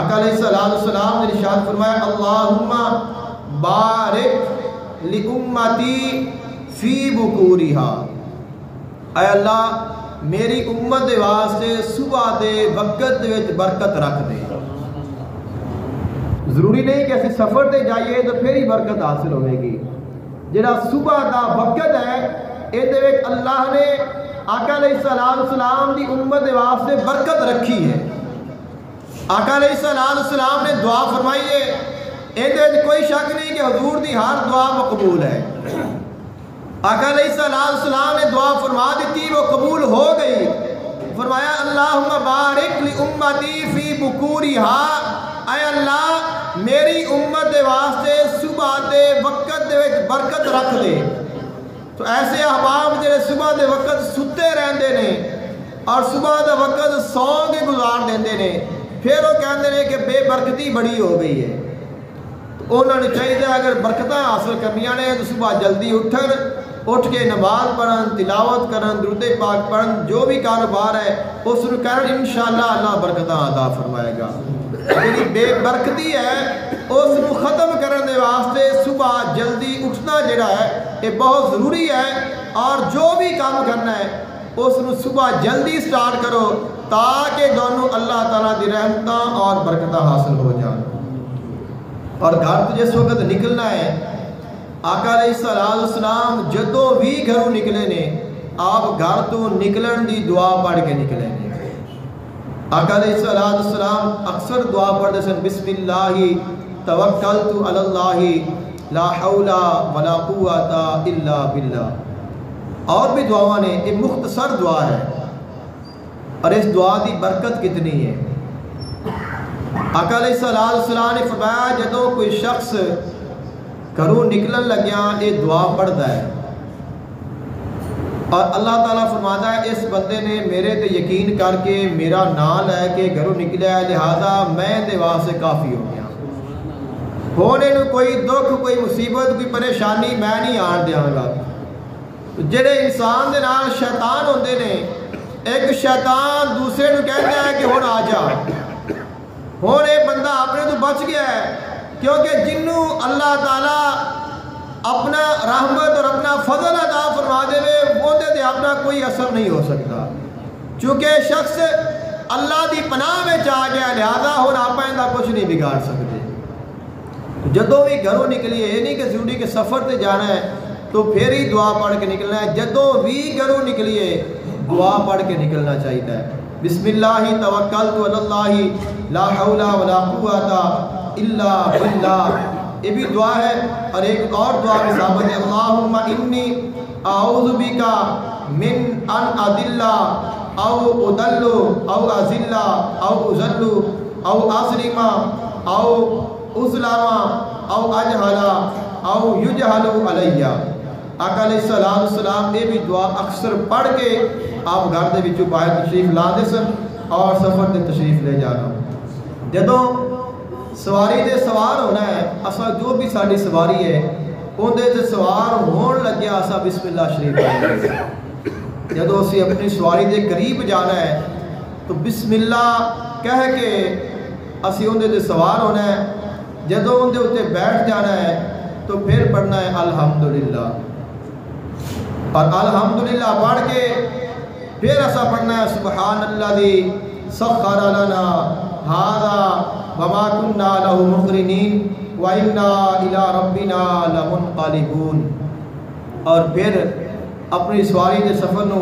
آقا علیہ السلام نے ارشاد فرمایا اللہم بارک لامتی فی بکورہا، اے اللہ میری امت دے واسطے صبح دے وقت وچ برکت رکھ دے۔ ضروری نہیں کہ اسی سفر تے جائیے تو پھر ہی برکت حاصل ہوئے گی، جڑا صبح دا وقت ہے یہ وچ اللہ نے آقا علیہ السلام دی امت دے واسطے برکت رکھی ہے۔ آقا علیہ السلام نے دعا فرمائی ہے، یہ کوئی شک نہیں کہ حضور دی ہر دعا مقبول ہے۔ آقا علیہ السلام نے دعا فرما دیتی، وہ قبول ہو گئی۔ فرمایا اللہم بارک لامتی فی بکورہا، اے اللہ میری امت دے واسطے صبح دے وقت دے وچ برکت رکھ دے۔ تو ایسے احباب جڑے صبح دے وقت ستے رہندے نے اور صبح دے وقت سو کے گزار دیندے نے، پھر وہ کہندے نے کہ بے برکتی بڑی ہو گئی ہے۔ تو انہوں نے چاہیے اگر برکتاں حاصل کرنیاں نے تو صبح جلدی اٹھ کے نماز پڑھن، تلاوت کرن، درود پاک پڑھن، جو بھی کاروبار ہے اس کو کرن، انشاءاللہ اللہ برکتاں عطا فرمائے گا۔ جی بے برکتی ہے اس کو ختم کرنے واسطے صبح جلدی اٹھنا جڑا ہے یہ بہت ضروری ہے، اور جو بھی کام کرنا ہے اس کو صبح جلدی سٹارٹ کرو تاکہ دونوں اللہ تعالیٰ دی رحمتاں اور برکتاں حاصل ہو جائیں۔ اور گھر تو جس وقت نکلنا ہے آقا علیہ السلام جدوں بھی گھروں نکلے نے آپ گھر تو نکلن دی دعا پڑھ کے نکلے نے۔ آقا علیہ السلام اکثر دعا پڑھتے سن، بسم اللہ توکلت علی اللہ لا حول ولا قوت الا باللہ۔ اور بھی دعاواں نے، یہ مختصر دعا ہے اور اس دعا دی برکت کتنی ہے۔ آقا علیہ السلام نے فرمایا جدوں کوئی شخص گھروں نکلن لگیا یہ دعا پڑھتا ہے اور اللہ تعالیٰ فرماتا ہے اس بندے نے میرے تے یقین کر کے میرا نام لے کے گھروں نکلیا ہے، لہذا میں دے واسطے کافی ہو گیا، ہونے نو کوئی دکھ کوئی مصیبت کوئی پریشانی میں نہیں آن دیاں گا۔ جڑے انسان دے نال شیطان ہوندے نے، ایک شیطان دوسرے نو کہتا ہے کہ ہن آ جا، ہن یہ بندہ اپنے تو بچ گیا ہے، کیونکہ جنوں اللہ تعالیٰ اپنا رحمت اور اپنا فضل عطا فرما دے وہ دے اپنا کوئی اثر نہیں ہو سکتا، چونکہ شخص اللہ دی پناہ میں آ گیا، لہذا ہن آپ دا کچھ نہیں بگاڑ سکتے۔ جدوں بھی گھروں نکلیے یہ نہیں کہ ضروری کہ سفر تے جانا ہے تو پھر ہی دعا پڑھ کے نکلنا ہے، جدوں بھی گھروں نکلیے دعا پڑھ کے نکلنا چاہیے۔ بسم اللہ توکلت علی اللہ لا حول ولا قوت الا باللہ، یہ بھی دعا ہے۔ اور ایک اور دعا بھی ثابت ہے، اللہم انی اعوذ بک من ان اضل او اضل او ازل او اذل او اظلم او اظلم او اجہل او یجہل علی۔ آقا علیہ السلام یہ بھی دعا اکثر پڑھ کے آپ گھر دے وچوں باہر تشریف لا دے سن اور سفر تے تشریف لے جانا۔ جدوں سواری دے سوار ہونا ہے، اسا جو بھی ساری سواری ہے اندے تے سوار ہون لگیا اسا بسم اللہ شریف پڑھیں۔ جدوں اسی اپنی سواری دے قریب جانا ہے تو بسم اللہ کہہ کے اسی اندے تے سوار ہونا ہے، جدوں اندے اتے بیٹھ جانا ہے تو پھر پڑھنا ہے الحمدللہ، اور الحمدللہ پڑھ کے پھر ایسا پڑھنا ہے سبحان الذی سخر لنا ھذا وما كنا له مقرنین وإنا إلی ربنا لمنقلبون۔ اور پھر اپنی سواری کے سفر نو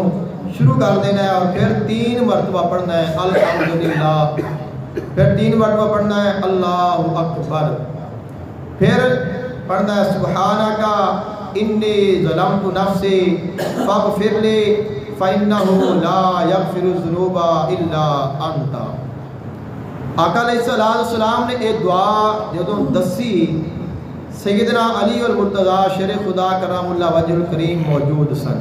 شروع کر دینا ہے اور پھر 3 مرتبہ پڑھنا ہے الحمدللہ، پھر 3 مرتبہ پڑھنا ہے اللہ اکبر، پھر پڑھنا ہے سبحانک انی ظلمت نفسی فاغفر لی فإنہ لا یغفر الذنوب الا انت۔ آقا علیہ السلام نے یہ دعا جدوں دسی سیدنا علی المرتضیٰ شیر خدا کرم اللہ وجہ الکریم موجود سن۔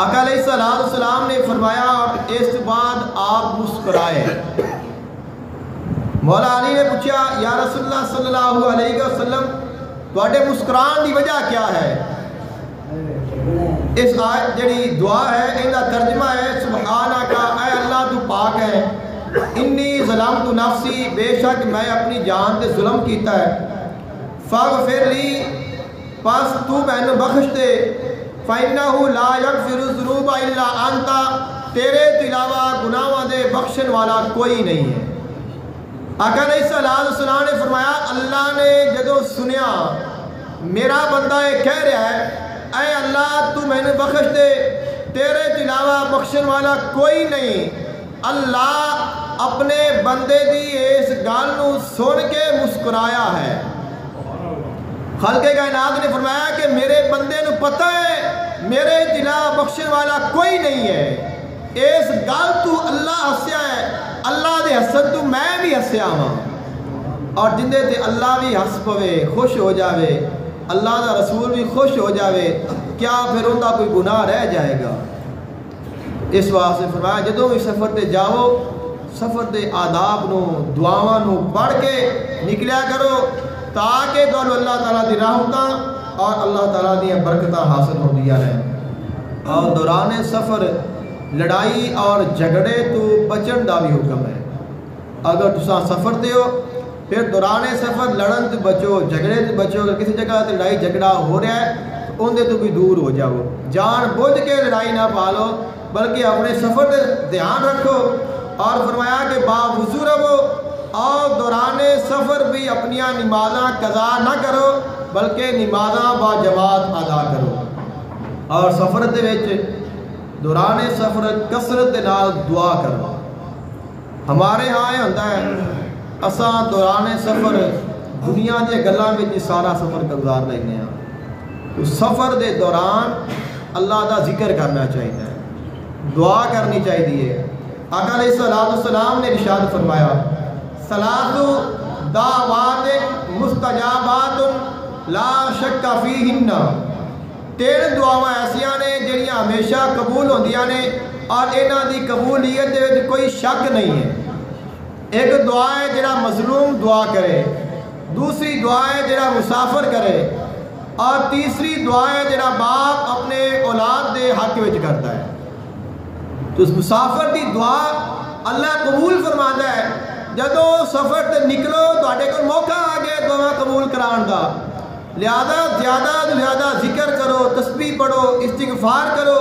آقا علیہ السلام نے فرمایا اور اس بعد آپ مسکرائے۔ مولا علی نے پوچھا یا رسول اللہ صلی اللہ علیہ وسلم تواڈے مسکران دی وجہ کیا ہے؟ اس آیت جڑی دعا ہے ان کا ترجمہ ہے سبحانک، اے اللہ تو پاک ہے، انی ظلمت نفسی، بے شک میں اپنی جان تے ظلم کیتا ہے، فاغفر لی، پس تو مینوں بخش دے، فإنہ لا یغفر الذنوب الا انت، تیرے علاوہ گناہاں دے بخشن والا کوئی نہیں ہے۔ آقا علیہ السلام نے فرمایا اللہ نے جدو سنیا میرا بندہ یہ کہہ رہا ہے اے اللہ تو میں نے بخش دے، تیرے علاوہ بخشن والا کوئی نہیں، اللہ اپنے بندے دی اس گل نو سن کے مسکرایا ہے۔ خالق کائنات نے فرمایا کہ میرے بندے نو پتہ ہے میرے علاوہ بخشن والا کوئی نہیں ہے، اس گل تو اللہ ہسیا ہے، اللہ دے حسن تو میں بھی ہسیا ہاں، اور جندے تے اللہ بھی ہس پوے خوش ہو جاوے، اللہ دا رسول بھی خوش ہو جاوے، کیا پھر ان دا کوئی گناہ رہ جائے گا؟ اس واسطے فرمایا جدوں بھی سفر تے جاؤ سفر تے آداب نو دعاواں نو پڑھ کے نکلیا کرو تاکہ تانوں اللہ تعالیٰ دی رحمتاں اور اللہ تعالیٰ دی برکتاں حاصل ہوندیاں رہیں۔ اور دوران سفر لڑائی اور جھگڑے تو بچن دا بھی حکم ہے۔ اگر تساں سفر تے ہو پھر دوران سفر لڑن تو بچو، جھگڑے تو بچو. اگر کسی جگہ تے لڑائی جھگڑا ہو رہا ہے تو اندر تو بھی دور ہو جاؤ. جان بوجھ کے لڑائی نہ پالو بلکہ اپنے سفر تے دھیان رکھو. اور فرمایا کہ باوضو رہو اور دوران سفر بھی اپنی نمازاں قضا نہ کرو بلکہ نمازاں با جماعت ادا کرو. اور سفر دے وچ دوران سفر کثرت دے نال دعا کرو. ہمارے ہاں یہ ہوتا ہے اساں دوران سفر دنیا دے گلاں وچ سارا سفر گزار لینے ہاں. تو سفر دے دوران اللہ دا ذکر کرنا چاہیے، دعا کرنی چاہیے. آقا علیہ الصلوۃ والسلام نے ارشاد فرمایا ثلاث دعوات مستجابات لا شک فیہن. 3 دعاواں ایسیاں نے جڑیاں ہمیشہ قبول ہوندیاں نے اور انہاں دی قبولیت دے وچ کوئی شک نہیں ہے. ایک دعا ہے جڑا مظلوم دعا کرے، دوسری دعا ہے جڑا مسافر کرے، اور تیسری دعا ہے جڑا باپ اپنے اولاد دے حق وچ کرتا ہے. تو اس مسافر دی دعا اللہ قبول فرماتا ہے. جدو سفر تے نکلو تواڈے کول موقع آ گیا دعا قبول کران دا، لہذا زیادہ تو زیادہ ذکر کرو، تسبیح پڑھو، استغفار کرو،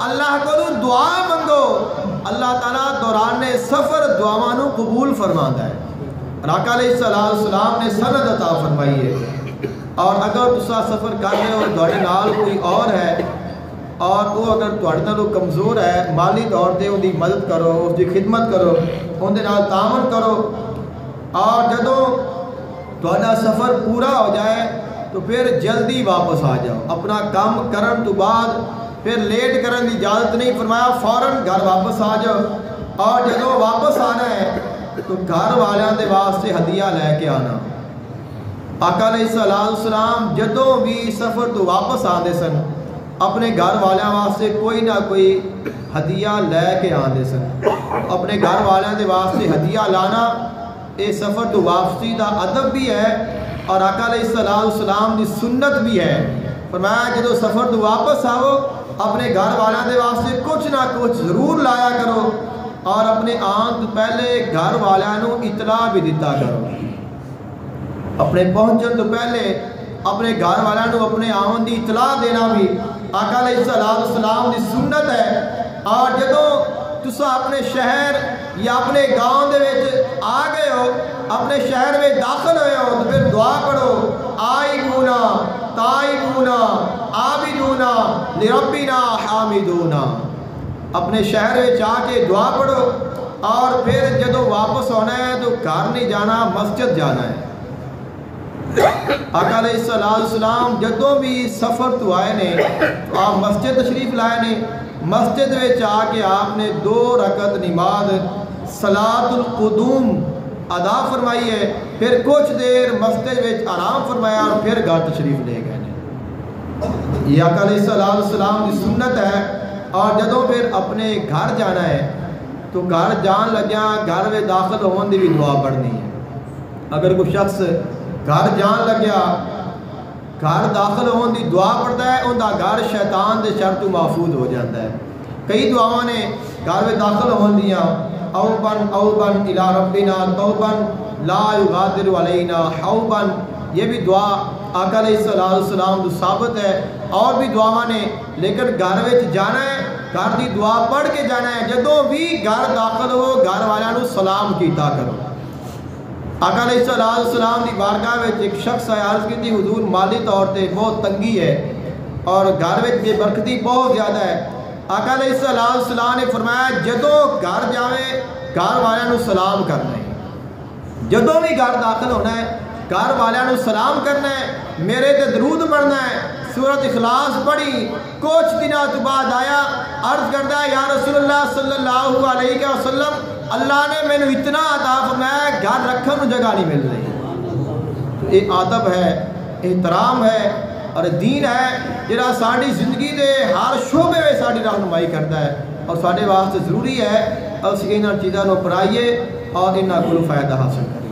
اللہ کو دعا منگو. اللہ تعالیٰ دوران سفر دعاواں نو قبول فرماتا ہے. آقا علیہ السلام نے سند عطا فرمائی ہے. اور اگر تسا سفر کر رہے ہو تواڈے نال کوئی اور ہے اور وہ اگر تواڈے نالوں کمزور ہے، مالی طور تے ان دی مدد کرو، اس دی خدمت کرو، ان دے نال تعاون کرو. اور جدوں تہاڈا سفر پورا ہو جائے تو پھر جلدی واپس آ جاؤ. اپنا کام کرن تو بعد پھر لیٹ کرن دی اجازت نہیں. فرمایا فوراً گھر واپس آ جاؤ. اور جدوں واپس آنا ہے تو گھر والیاں دے واسطے ہدیہ لے کے آنا. آقا علیہ السلام جدوں بھی سفر تو واپس آندے سن اپنے گھر والیاں واسطے کوئی نہ کوئی ہدیہ لے کے آندے سن. اپنے گھر والیاں دے واسطے ہدیہ لانا یہ سفر تو واپسی دا ادب بھی ہے اور آقا علیہ السلام دی سنت بھی ہے. فرمایا جدو سفر تو واپس آؤ اپنے گھر والیاں دے واسطے کچھ نہ کچھ ضرور لایا کرو اور اپنے آن تو پہلے گھر والیاں نو اطلاع بھی دیتا کرو. اپنے پہنچن تو پہلے اپنے گھر والیاں نو اپنے آن دی اطلاع دینا بھی آقا علیہ السلام دی سنت ہے. اور جدو تسا اپنے شہر یا اپنے گاؤں دے وچ آ گئے ہو، اپنے شہر میں داخل ہوئے ہو تو پھر دعا پڑھو آئبونا تائبونا عابدونا لربنا حامدونا. اپنے شہر میں آ کے دعا پڑھو اور پھر جدو واپس ہونا ہے تو گھر نہیں جانا، مسجد جانا ہے. آقا علیہ السلام جدوں بھی سفر تو آئے نے تو آپ مسجد تشریف لائے نے. مسجد میں آ کے آپ نے 2 رکعت نماز صلاۃ القدوم ادا فرمائی ہے. پھر کچھ دیر مسجد میں آرام فرمایا اور پھر گھر تشریف لے گئے. یہ آقا علیہ السلام کی سنت ہے. اور جدوں پھر اپنے گھر جانا ہے تو گھر جان لگیا گھر میں داخل ہونے کی بھی دعا پڑھنی ہے. اگر کوئی شخص گھر جان لگیا گھر داخل ہونے کی دعا پڑھتا ہے ان کا گھر شیطان دے شر تو محفوظ ہو جاتا ہے. کئی دعاواں نے گھر میں داخل ہونے دیا اوبن اوبن الی ربنا توبن لا یغادر علینا حوبن. یہ بھی دعا آقا علیہ السلام تو ثابت ہے. اور بھی دعاواں نے لیکن گھر میں جانا ہے گھر دی دعا پڑھ کے جانا ہے. جدوں بھی گھر داخل ہو گھر والوں سلام کیتا کرو. آقا علیہ السلام دی بارگاہ میں ایک شخص آیا عرض کی تھی حضور مالی طور تے بہت تنگی ہے اور گھر میں بے برکتی بہت زیادہ ہے. آقا علیہ السلام نے فرمایا جدوں گھر جاویں گھر والوں سلام کرنا ہے. جدوں بھی گھر داخل ہونا ہے گھر والوں سلام کرنا ہے، میرے تے درود پڑھنا ہے. سورۃ اخلاص پڑھی کچھ دنوں تو بعد آیا عرض کرتا ہے یا رسول اللہ صلی اللہ علیہ وسلم اللہ نے مینوں اتنا عطا فرمایا گھر رکھن کو جگہ نہیں مل رہی. تو یہ ادب ہے، احترام ہے اور دین ہے جڑا ساری زندگی دے ہر شعبے میں ساری رہنمائی کرتا ہے اور سارے واسطے ضروری ہے اس انہاں چیزاں نو اپنائیے اور انہاں کو فائدہ حاصل کریں.